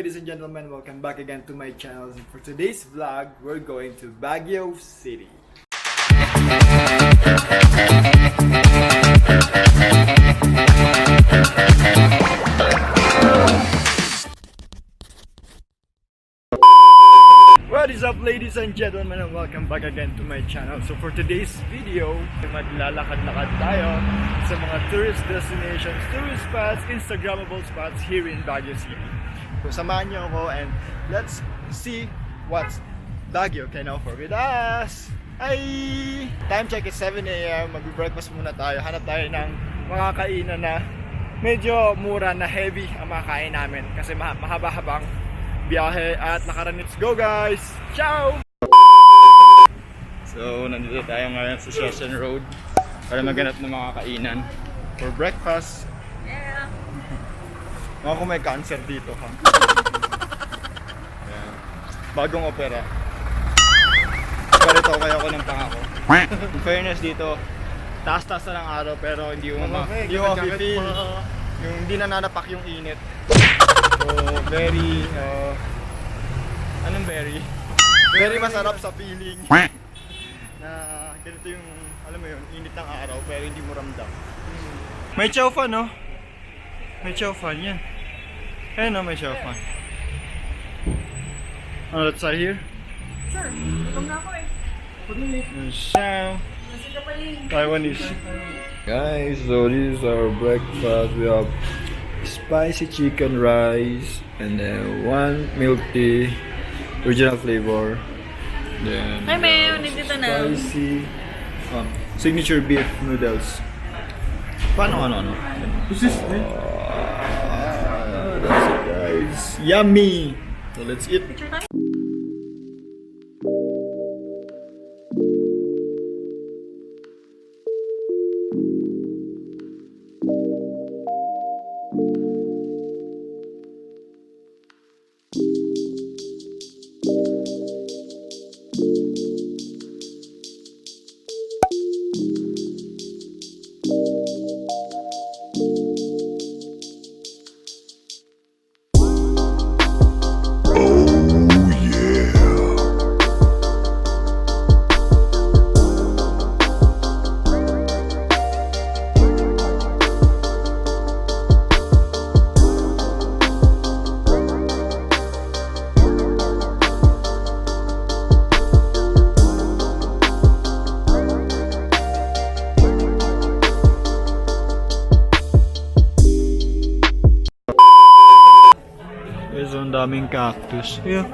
ladies and gentlemen? Welcome back again to my channel. For today's vlog, we're going to Baguio City. What is up, ladies and gentlemen, and welcome back again to my channel. So for today's video, maglalakad-lakad tayo sa mga tourist destinations, tourist spots, Instagrammable spots here in Baguio City. So samahan niyo ako and let's see what's Baguio can offer with us. Ay! Time check is 7 AM. Mag-breakfast muna tayo. Hanap tayo ng mga kainan na medyo mura na heavy ang mga kain namin kasi mahaba-habang biyahe at nakaraan. Let's go, guys! Ciao! So, nandito tayo ngayon sa Session Road para maghanap ng mga kainan for breakfast. Yeah! Mga kung may cancer dito, ha? Ayan. Bagong opera. Parito kaya ako ng pangako. In fairness dito, taas-taas na ng araw pero hindi mo ma-feel yung hindi nananapak yung init. So, very, anong very? Very masarap sa feeling na ganito yung, alam mo yun, init ng araw pero hindi mo ramdam. May chow fan, no? May chow fan, yan. Ayun, no, may chow fan. Oh, let's start here. Sir, gutom na ako eh. Chow. Taiwanese. Guys, so this is our breakfast. We have spicy chicken rice and then one milk tea, original flavor. Then Hi, ma'am. Nandito na. spicy signature beef noodles. Paano ano? What's this? That's it, guys. Yummy. So let's eat. Picture tayo. There's ang daming cactus. Yeah.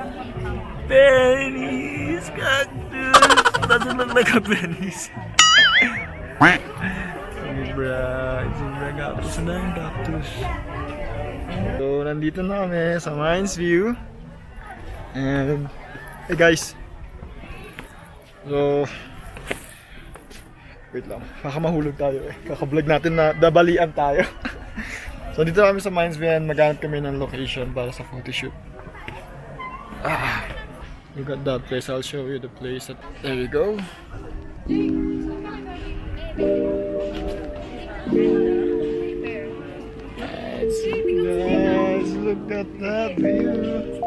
Pennies! Cactus! Doesn't look like a pennies. Zebra cactus. Ang daming cactus. So, nandito na kami sa Mines View. And, hey guys. So, wait lang. Baka mahulog tayo eh. Kaka-vlog natin na dabalian tayo. So dito kami sa Mines View and maghanap kami ng location para sa photoshoot. Look at that place. I'll show you the place. There we go. Guys, look at that view.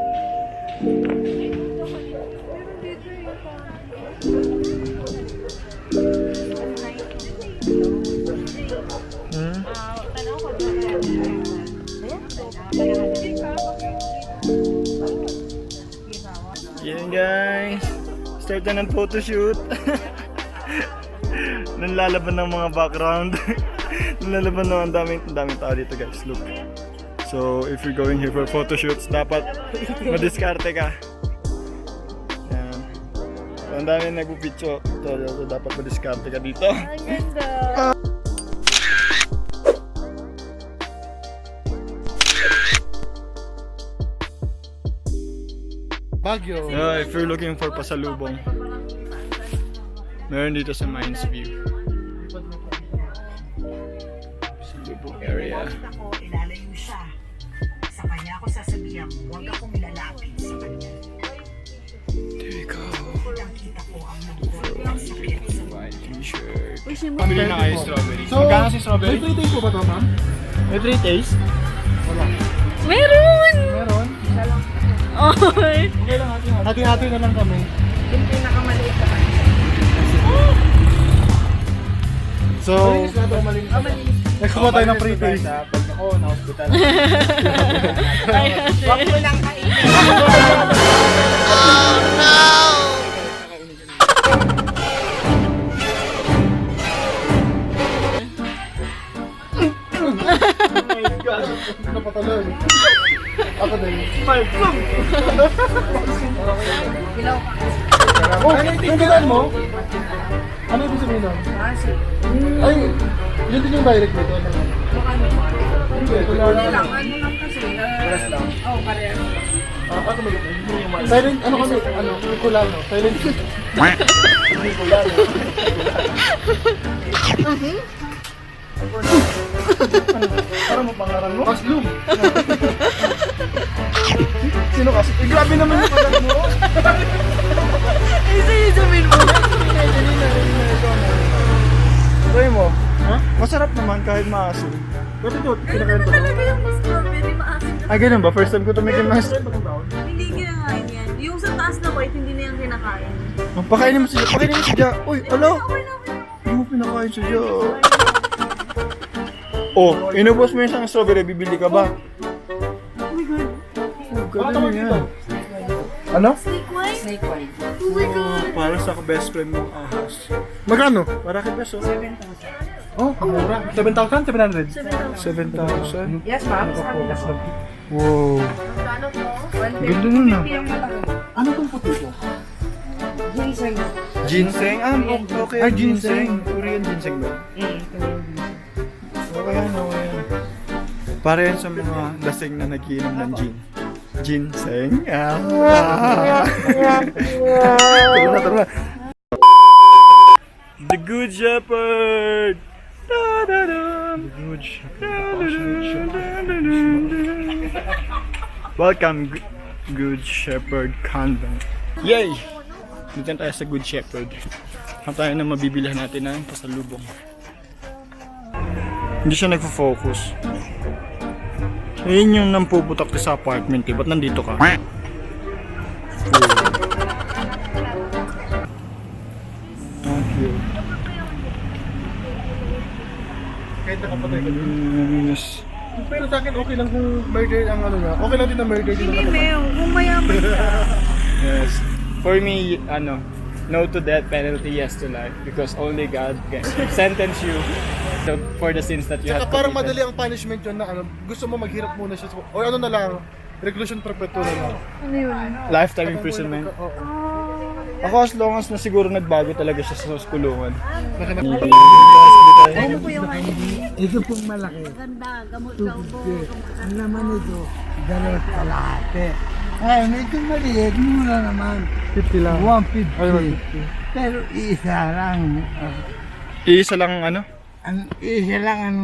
Yan guys, start na ng photoshoot. Nanlalaban ng mga background. Nanlalaban na ang daming tao dito guys, look. So if you're going here for photoshoots, dapat madiskarte ka. Yan. So, ang daming nagpupicture. So dapat madiskarte ka dito. Ang ganda. Baguio. If you're looking for pasalubong, meron dito sa Mines View. Pasalubong area. Ako, ilalayo siya. Sa kanya ako sasabihan, huwag akong lalapit sa kanya. There we go. Ang kita ko ang lungkot, ang sakit sa White t-shirt. Wish mo. Pamili na kayo strawberry. So, Magkano si strawberry? May 3 days po ba ito, ma'am? May 3 taste? Wala. Meron! Meron? Oy. Okay lang, hati-hati na lang kami. Yung pinakamaliit na So, nagkuha tayo ng pre-taste. Pag ako, na-hospital. Ayun. Huwag mo lang kainin. Napatuloy. Ako din. Hilaw pa. Oh, nagbitan mo? Ano ibig sabihin nun? Kasi, Ay, yun din yung direct nito. Hindi, wala hindi lang. lang. Ano lang kasi. Pares lang. Oo, pares. Ako mag- silent, ano kami, ano, kulano, silent. Kulano. Parang mapangaran mo? Kaslum. Sino kasi? Eh, grabe naman yung pangalan mo. Isa-isamin mo. Try mo. Ha? Masarap naman kahit maasim. Ba't ito? Kinakain ko. Talaga yung strawberry maasim na. Ay, ganun ba? First time ko tumikim na. Hindi kinakain yan. Yung sa taas na white, hindi na yan kinakain. Oh, pakainin mo siya. Pakainin mo siya. Uy, alo. Okay na, okay na. Hindi mo pinakain siya. Oh, inubos mo yung isang strawberry. Bibili ka ba? Oh my God. Oh, galing yan. Ano? Snake wine? Snake wine. Oh my God. Para sa best friend mong ahas. Magkano? Para kay peso. 7,000. Oh, ang mura. 7,000? 700? 7,000. 7,000? Yes, ma'am. Sa kanila po. Wow. Magkano po? Ganda nun ah. Yung malaki. Ano tong puti ko? Ginseng. Ginseng? Ah, okay. Ah, ginseng. Korean ginseng ba? Okay yan, okay yan. Para yan sa mga lasing na nagiinom ng gin. Ginseng? Ah. Tara na, tara na. The Good Shepherd! Da-da-da. The Good Shepherd. Welcome, Good Shepherd Convent. Yay! Dito tayo sa Good Shepherd. Ang tayo na mabibilihan natin ng pasalubong. Hindi siya nagfo-focus. Ayun yung nampuputak ka sa apartment eh. Ba't nandito ka? Thank you. Kahit nakapatay ka din. Yes. Pero sa akin okay lang kung murder ang ano nga. Okay lang din na murder din Hindi, ang Meo. Kung mayaman ka. Yes. For me, no to death penalty, yes to life. Because only God can sentence you for the sins that you Saka have parang committed. madali ang punishment yun na ano, gusto mo maghirap muna siya. Or ano na lang, reclusion perpetual na lang. Ano yun? Lifetime imprisonment. Oo. Ako as long as na siguro nagbago talaga siya sa kulungan. Ano po yung ano? Ito pong malaki. Ganda, gamot ka po. Ang naman ito, dalawat kalahati. Ay, medyo maliit, mura naman. 50 lang. 150. Pero isa lang. Iisa lang ano? Ang isa lang ang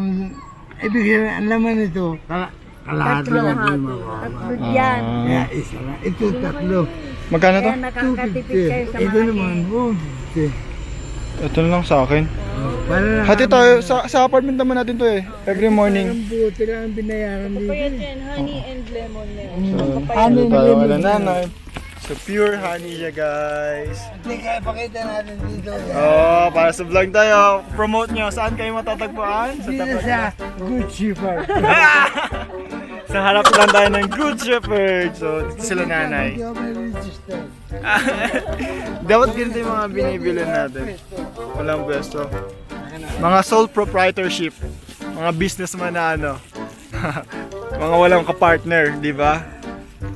ibig sabihin, ang laman ito, kalahati Tatlo lang hati. din mawawala. Tatlo yan. Kaya isa lang. Ito tatlo. Magkano to? Kaya nakakatipid kayo sa Ito mga naman, 150. Ito na lang sa akin. Para lang Hati tayo, sa apartment naman natin to eh. Every morning. ang buti lang ang binayaran dito. Papayat yan, honey and lemon na yan. So, Ano ito tayo yun? wala nanay. So pure honey siya guys. Teka, pakita natin dito. Oh, para sa vlog tayo. Promote nyo. Saan kayo matatagpuan? Sa Dito tapat sa Good Shepherd. Sa harap lang tayo ng Good Shepherd. So, dito sila nanay. Hindi ako may register. Dapat ganito yung mga binibili natin. Walang pwesto. Mga sole proprietorship. Mga businessman na ano. Mga walang kapartner, di ba?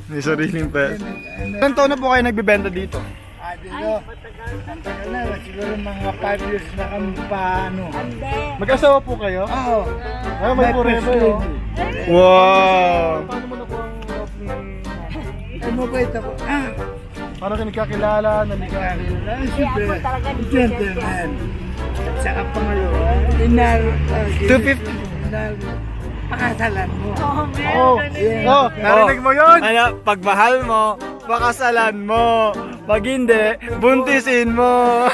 May sariling pet. Ilan taon na po kayo nagbibenta dito? Dito. Ang tagal na, siguro mga 5 years na kami pa ano. Mag-asawa po kayo? Oo. Ay, may forever first oh. lady. Wow! Paano mo na po ang love ni... Ay, mabait ako. Paano kayo nagkakilala? Naligari? Siyempre, gentleman. At saka pangalawa, inaro. 250. Pakasalan mo. Oh, Oh, meron oh, narinig mo yun? Ano, pagmahal mo, pakasalan mo. Pag hindi, buntisin mo.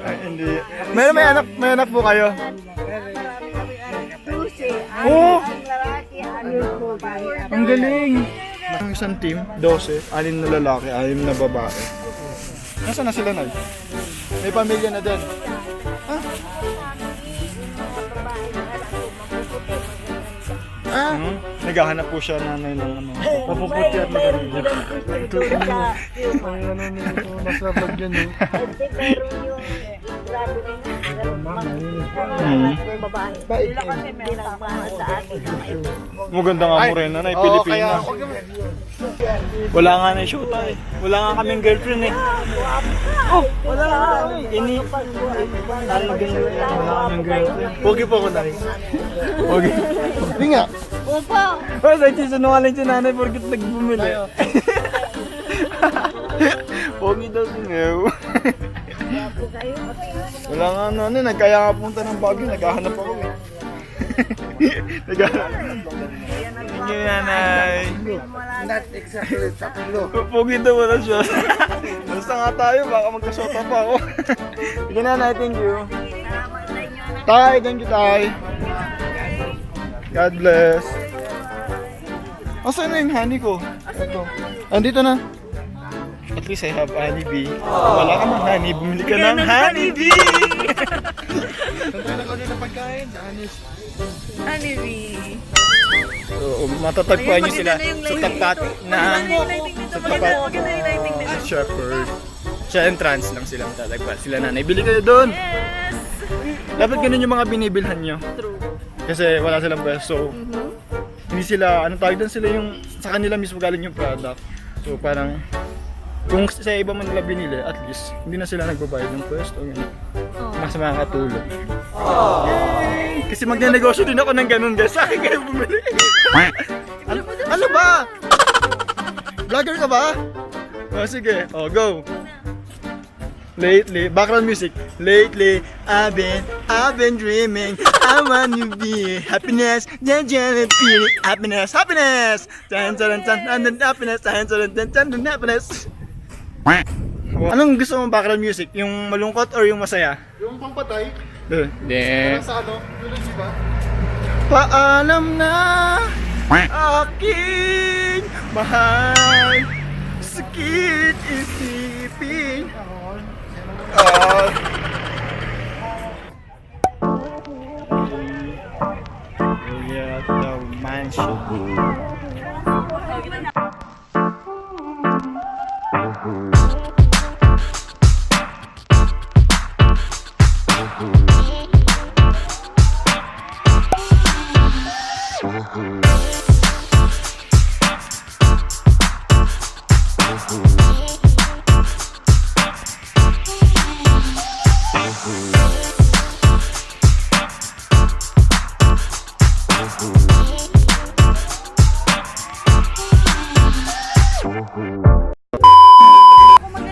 Ay, hindi. May anak po kayo? Oh! Ang lalaki, anim po babae. Ang galing! Ang isang team, 12, 6 na lalaki, 6 na babae. Nasaan na sila, Nay? May pamilya na din. Ha? Ah, naghahanap po siya nanay ng ano. Mapuputi at magaling. Ito, ang ano nito, nasa bag yan eh. Maganda nga mo rin, Nanay, Pilipina. Wala nga na shoota eh. Wala nga kaming girlfriend eh. Oh, wala nga kami. Talagang wala kaming girlfriend. Pogi po ako, Nay. Pogi. Hindi nga. Opo. Oh, dahil sinungaling si Nanay porkit nagbumili. Pogi daw si Neo. Wala nga Nanay, nagkaya nga punta ng Baguio, naghahanap ako eh. Naghahanap. Thank you, Nanay. Not exactly tatlo. Pogi daw wala siya. Basta nga tayo, baka magkasota pa ako. Sige, Nanay, thank you. Tay, thank you, Tay. God bless. Asan na yung honey ko? Ito. Andito na. At least I have honeybee. Wala ka mang honey, bumili ka ng honeybee! Saan tayo na pagkain? Honeybee. So, matatagpuan niyo sila sa tapat na sa shepherd. Sa entrance lang sila matatagpuan. Sila Nanay, bili kayo doon! Dapat ganun yung mga binibilhan nyo. True. Kasi wala silang pwesto. Hindi sila, anong tawag doon, sila yung sa kanila mismo galing yung product. So parang, kung sa iba man nila binili, at least, hindi na sila nagbabayad ng pwesto. Mas makakatulong. Yay! Kasi magnenegosyo din ako ng ganun, guys. Sa akin kayo bumili. Ano ba? Vlogger ka ba? O sige, go. Lately, background music. Lately, I've been dreaming. I want to be happiness. Happiness, happiness. Happiness. Anong gusto mong background music? Yung malungkot or yung masaya? Yung pampatay, Hindi. sa ano, yun ba? Paalam na aking mahal. Sakit isipin. We at the mansion.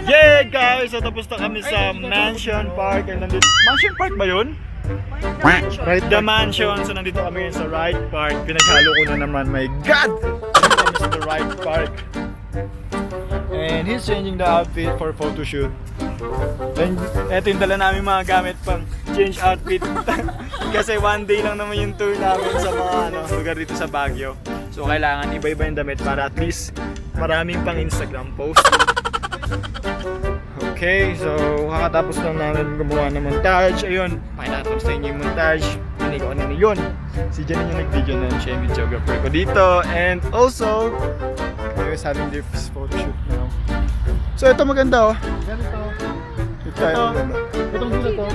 Yeah guys, so tapos na kami sa Mansion Park. And nandito, Mansion Park ba yun? Right, the Mansion. So nandito kami ngayon sa Right Park. Pinaghalo ko na naman, my God! Nandito kami sa the Right Park. And he's changing the outfit for photo shoot. And eto yung dala namin mga gamit pang change outfit. Kasi one day lang naman yung tour namin sa mga lugar dito sa Baguio. So kailangan iba-iba yung damit para at least maraming pang Instagram post. Okay, so kakatapos lang namin gumawa ng montage. Ayun, pakita ko sa inyo yung montage. Hindi ko ano yun. Si Janine yung nag-video na siya yung videographer ko dito. And also, I was having this photo shoot now. So ito maganda oh. Ganito. Itong dito to.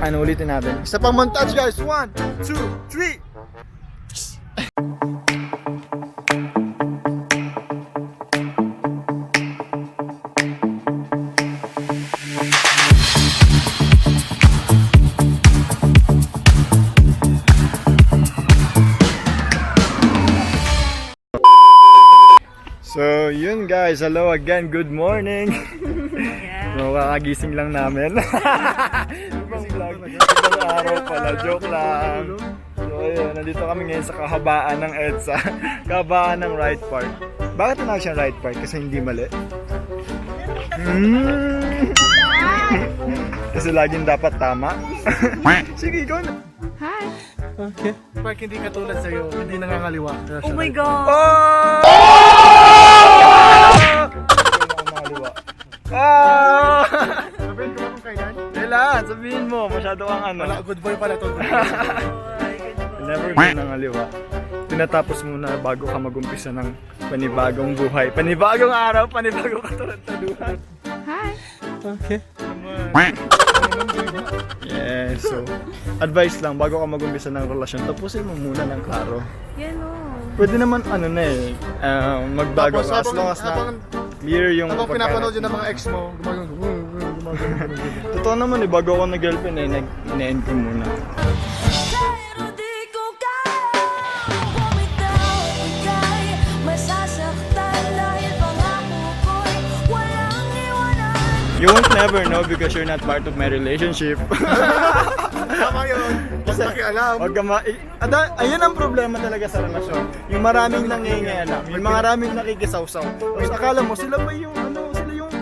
Ano ulitin natin? Isa pang montage guys. 1, 2, 3. So, yun guys. Hello again. Good morning. So, kakagising lang namin. Ibang vlog. Ibang araw pala. Joke lang. So, ayun. Nandito kami ngayon sa kahabaan ng EDSA. Kahabaan ng Right Park. Bakit tinawag siyang Right Park? Kasi hindi mali. Kasi laging dapat tama. Sige, ikaw na. Hi! Okay. Park hindi katulad sa'yo, hindi nangangaliwa. Oh my God! Sabihin ko ba kung kailan? Kailangan, sabihin mo, masyado kang ano. Wala, good boy pala to. Never be nangaliwa. Tinatapos muna bago ka mag-umpisa ng panibagong buhay. Panibagong araw, panibagong katarantaduhan. Hi! Okay. Yeah, so advice lang, bago ka mag-umpisa ng relasyon, tapusin mo muna ng klaro. Yan o. Pwede naman ano na eh, magbago Tapos, ka as long as na clear yung Habang pinapanood yun ng mga ex mo, gumagano. Totoo naman eh, bago ako nag-girlfriend eh, ine-end ko muna. Pero di ko kaya bumitaw ika'y masasaktan dahil pangako ko'y walang iwanan. You won't never know because you're not part of my relationship. Tama yun. Huwag nakialam. Wag ka ayun ang problema talaga sa relasyon. Yung maraming nangingialam, yung maraming nakikisawsaw. Tapos akala mo sila pa yung ano, sila yung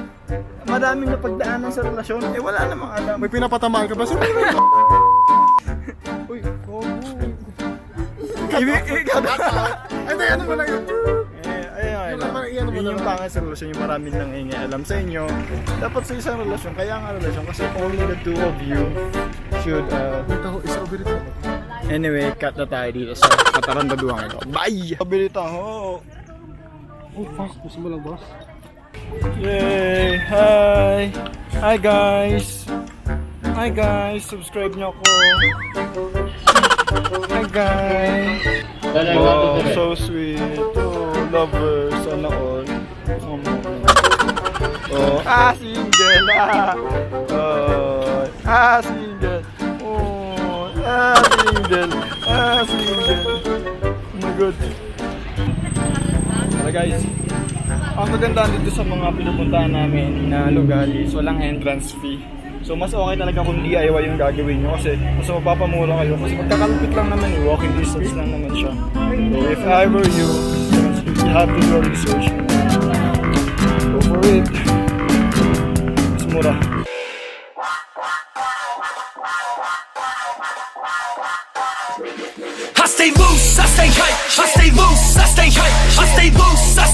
maraming napagdaanan sa relasyon. Eh wala namang alam. May pinapatamaan ka ba? Uy, Hindi, ano mo lang yun? ayun. Yun yung pangit sa relasyon, yung maraming nangingialam sa inyo. Dapat sa isang relasyon, kaya nga relasyon kasi only the two of you should Ito, isa ubirit mo. Anyway, cut na tayo dito sa katarantaduhan ito. Bye! Pabilita ho! Oh, fuck. Gusto mo lang, boss? Yay! Hi! Hi guys! Hi guys! Subscribe nyo ako! Hi guys! Wow, so sweet! Oh, lovers! Sana all! Oh, single! Single! Oh, single! Single! Oh my God! Tara guys! Ang magandaan dito sa mga pinupuntahan namin na lugar is walang entrance fee. So mas okay talaga kung DIY yung gagawin nyo kasi mas mapapamura kayo kasi magkakalapit lang naman eh, walking distance lang naman siya. So if I were you, you have to do your research. Go for it. Mas mura. I stay loose, I stay hype, I stay loose, I stay hype, I stay loose, I stay